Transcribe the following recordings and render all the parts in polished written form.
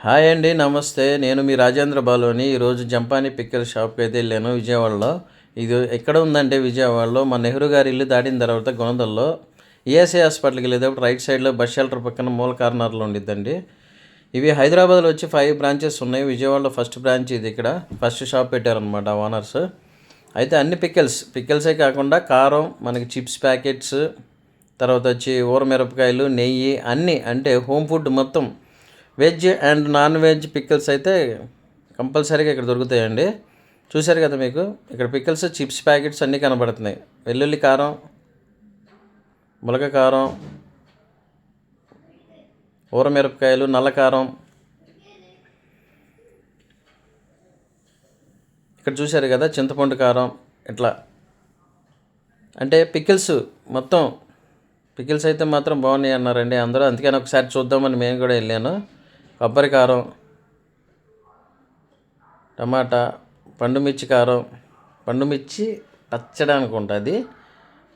Hi అండి, నమస్తే. నేను మీ రాజేంద్ర బాలుని. ఈరోజు జంపాని పిక్కల్ షాప్కి అయితే వెళ్ళాను విజయవాడలో. ఇది ఎక్కడ ఉందంటే విజయవాడలో మన నెహ్రూ గారి ఇల్లు దాటిన తర్వాత గుణదల్లో ఈఎస్ఐ హాస్పిటల్కి వెళ్ళేటప్పుడు రైట్ సైడ్లో బస్ షెల్టర్ పక్కన మూల కార్నర్లో ఉండిద్దండి. ఇవి హైదరాబాద్లో వచ్చి 5 బ్రాంచెస్ ఉన్నాయి. విజయవాడలో ఫస్ట్ బ్రాంచ్ ఇది. ఇక్కడ ఫస్ట్ షాప్ పెట్టారనమాట ఓనర్స్. అయితే అన్ని పిక్కల్సే కాకుండా కారం, మనకి చిప్స్ ప్యాకెట్స్, తర్వాత వచ్చి ఊరమిరపకాయలు, నెయ్యి, అన్నీ అంటే హోమ్ ఫుడ్ మొత్తం veg and non veg pickles అయితే కంపల్సరీగా ఇక్కడ దొరుకుతాయండి. చూశారు కదా, మీకు ఇక్కడ పిక్కల్స్, చిప్స్ ప్యాకెట్స్ అన్నీ కనబడుతున్నాయి. వెల్లుల్లి కారం, ములగ కారం, ఊరమిరపకాయలు, నల్ల కారం. ఇక్కడ చూశారు కదా, చింతపండు కారం. ఇట్లా అంటే మొత్తం పికిల్స్ అయితే మాత్రం బాగున్నాయి అన్నారండి అందరూ. అందుకని ఒకసారి చూద్దామని మేము కూడా వెళ్ళాను. కొబ్బరి కారం, టమాటా, పండుమిర్చి కారం, పండుమిర్చి పచ్చడి అనుకుంటుంది,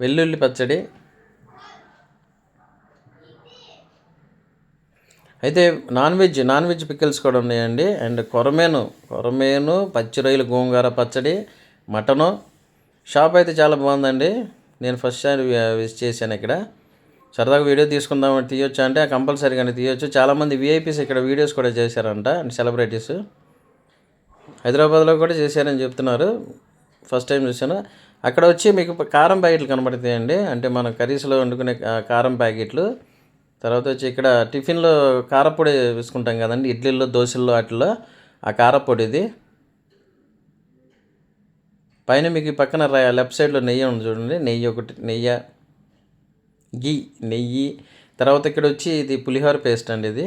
వెల్లుల్లి పచ్చడి. అయితే నాన్ వెజ్ పికిల్స్ కూడా ఉన్నాయండి. అండ్ కొరమేను, పచ్చి రొయ్యలు, గోంగూర పచ్చడి, మటను. షాప్ అయితే చాలా బాగుందండి. నేను ఫస్ట్ టైం విజిట్ చేశాను ఇక్కడ. సరదాగా వీడియో తీసుకుందామని తీయొచ్చు అంటే కంపల్సరీగానే తీయొచ్చు. చాలామంది విఐపీస్ ఇక్కడ వీడియోస్ కూడా చేశారంట, సెలబ్రిటీస్. హైదరాబాద్లో కూడా చేశారని చెప్తున్నారు. ఫస్ట్ టైం చూశాను. అక్కడ వచ్చి మీకు కారం ప్యాకెట్లు కనబడతాయండి. అంటే మన కర్రీస్లో వండుకునే కారం ప్యాకెట్లు. తర్వాత వచ్చి ఇక్కడ టిఫిన్లో కారపొడి వేసుకుంటాం కదండి, ఇడ్లీల్లో, దోశల్లో, వాటిల్లో ఆ కారపొడి ఇది. పైన మీకు పక్కన లెఫ్ట్ సైడ్లో నెయ్యి ఉంది చూడండి, నెయ్యి. తర్వాత ఇక్కడ వచ్చి ఇది పులిహోర పేస్ట్ అండి. ఇది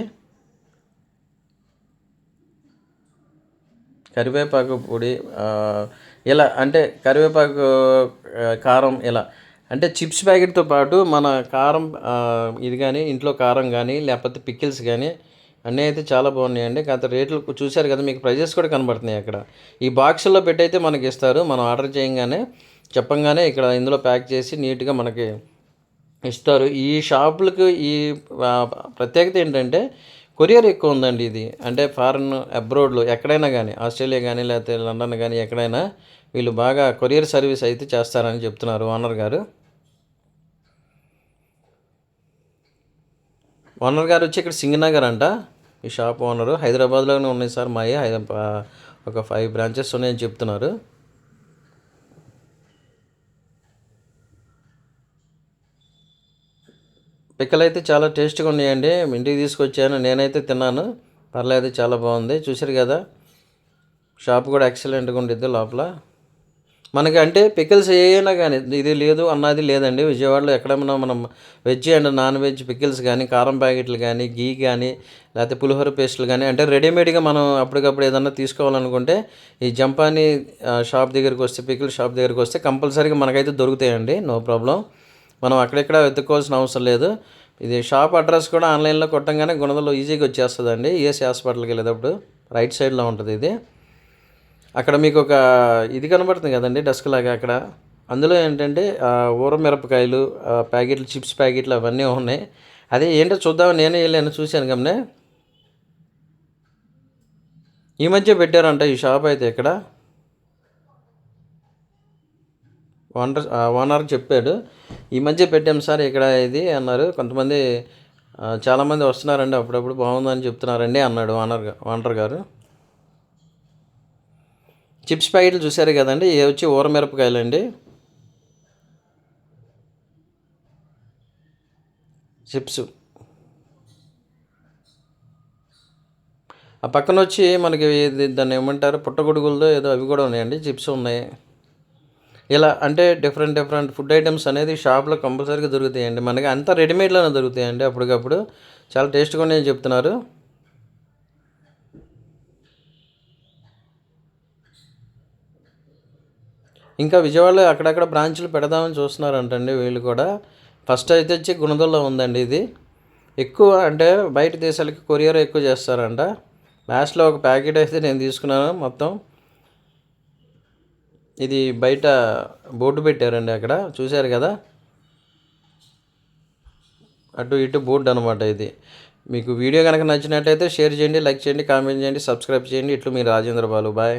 కరివేపాకు పొడి. ఇలా అంటే కరివేపాకు, కారం, ఇలా అంటే చిప్స్ ప్యాకెట్తో పాటు మన కారం ఇది కానీ, ఇంట్లో కారం కానీ, లేకపోతే పికిల్స్ కానీ అన్నీ అయితే చాలా బాగున్నాయండి. కాకపోతే రేట్లు చూశారు కదా, మీకు ప్రైజెస్ కూడా కనబడుతున్నాయి అక్కడ. ఈ బాక్సుల్లో పెట్టి అయితే మనకి ఇస్తారు. మనం ఆర్డర్ చేయగానే చెప్పంగానే ఇక్కడ ఇందులో ప్యాక్ చేసి నీట్గా మనకి ఇస్తారు. ఈ షాపులకు ఈ ప్రత్యేకత ఏంటంటే కొరియర్ ఎక్కువ ఉందండి. ఇది అంటే ఫారెన్, అబ్రోడ్లో ఎక్కడైనా కానీ, ఆస్ట్రేలియా కానీ, లేకపోతే లండన్ కానీ, ఎక్కడైనా వీళ్ళు బాగా కొరియర్ సర్వీస్ అయితే చేస్తారని చెప్తున్నారు ఓనర్ గారు వచ్చి ఇక్కడ సింగనగర్ అంట ఈ షాప్ ఓనరు. హైదరాబాద్లోనే ఉన్నాయి సార్ మావి, ఒక 5 బ్రాంచెస్ ఉన్నాయని చెప్తున్నారు. పిక్కలు అయితే చాలా టేస్ట్గా ఉన్నాయండి. ఇంటికి తీసుకొచ్చాను, నేనైతే తిన్నాను. పర్లేదు, చాలా బాగుంది. చూసారు కదా, షాప్ కూడా ఎక్సలెంట్గా ఉండిద్ది లోపల. మనకి అంటే పికిల్స్ ఏమైనా కానీ ఇది లేదు అన్నది లేదండి. విజయవాడలో ఎక్కడైనా మనం veg and non veg pickles కానీ, కారం ప్యాకెట్లు కానీ, గీ కానీ, లేకపోతే పులిహోర పేస్టులు కానీ, అంటే రెడీమేడ్గా మనం అప్పటికప్పుడు ఏదన్నా తీసుకోవాలనుకుంటే ఈ జంపాని షాప్ దగ్గరికి వస్తే, పికిల్ షాప్ దగ్గరికి వస్తే కంపల్సరీగా మనకైతే దొరుకుతాయండి. No problem. మనం అక్కడెక్కడ వెతుక్కోవాల్సిన అవసరం లేదు. ఇది షాప్ అడ్రస్ కూడా ఆన్లైన్లో కొట్టంగానే గుణదల్లో ఈజీగా వచ్చేస్తుందండి. ఈఎస్ఐ హాస్పిటల్కి వెళ్ళేటప్పుడు రైట్ సైడ్లో ఉంటుంది ఇది. అక్కడ మీకు ఒక ఇది కనబడుతుంది కదండి, డస్క్ లాగా. అక్కడ అందులో ఏంటంటే ఊరమిరపకాయలు ప్యాకెట్లు, చిప్స్ ప్యాకెట్లు అవన్నీ ఉన్నాయి. అదే ఏంటో చూద్దామని నేనే వెళ్ళాను, చూశాను గమనే. ఈ మధ్య పెట్టారంట ఈ షాప్ అయితే ఇక్కడ. ఓనర్ చెప్పాడు, ఈ మధ్య పెట్టాం సార్ ఇక్కడ ఇది అన్నారు. కొంతమంది చాలామంది వస్తున్నారండి, అప్పుడప్పుడు బాగుందని చెప్తున్నారండి అన్నాడు ఓనర్ గారు. చిప్స్ ప్యాకెట్లు చూసారు కదండి, ఇవి వచ్చి ఊరమిరపకాయలు అండి. చిప్స్ ఆ పక్కన వచ్చి మనకి దాన్ని ఏమంటారు, పుట్టగొడుగులతో ఏదో అవి కూడా ఉన్నాయండి, చిప్స్ ఉన్నాయి. ఇలా అంటే డిఫరెంట్ ఫుడ్ ఐటమ్స్ అనేది షాప్లో కంపల్సరీగా దొరుకుతాయండి. మనకి అంతా రెడీమేడ్లోనే దొరుకుతాయండి అప్పటికప్పుడు. చాలా టేస్ట్గా ఉన్నాయని చెప్తున్నారు. ఇంకా విజయవాడలో అక్కడక్కడ బ్రాంచ్లు పెడదామని చూస్తున్నారంటండి వీళ్ళు కూడా. ఫస్ట్ అయితే వచ్చి గుణదల్లో ఉందండి ఇది. ఎక్కువ అంటే బయట దేశాలకి కొరియర్ ఎక్కువ చేస్తారంట. లాస్ట్లో ఒక ప్యాకెట్ అయితే నేను తీసుకున్నాను మొత్తం. ఇది బయట బోర్డు పెట్టారండి అక్కడ, చూశారు కదా, అటు ఇటు బోర్డు అనమాట ఇది. మీకు వీడియో కనుక నచ్చినట్టయితే షేర్ చేయండి, లైక్ చేయండి, కామెంట్ చేయండి, సబ్స్క్రైబ్ చేయండి. ఇట్లు మీ రాజేంద్ర బాలు. బాయ్.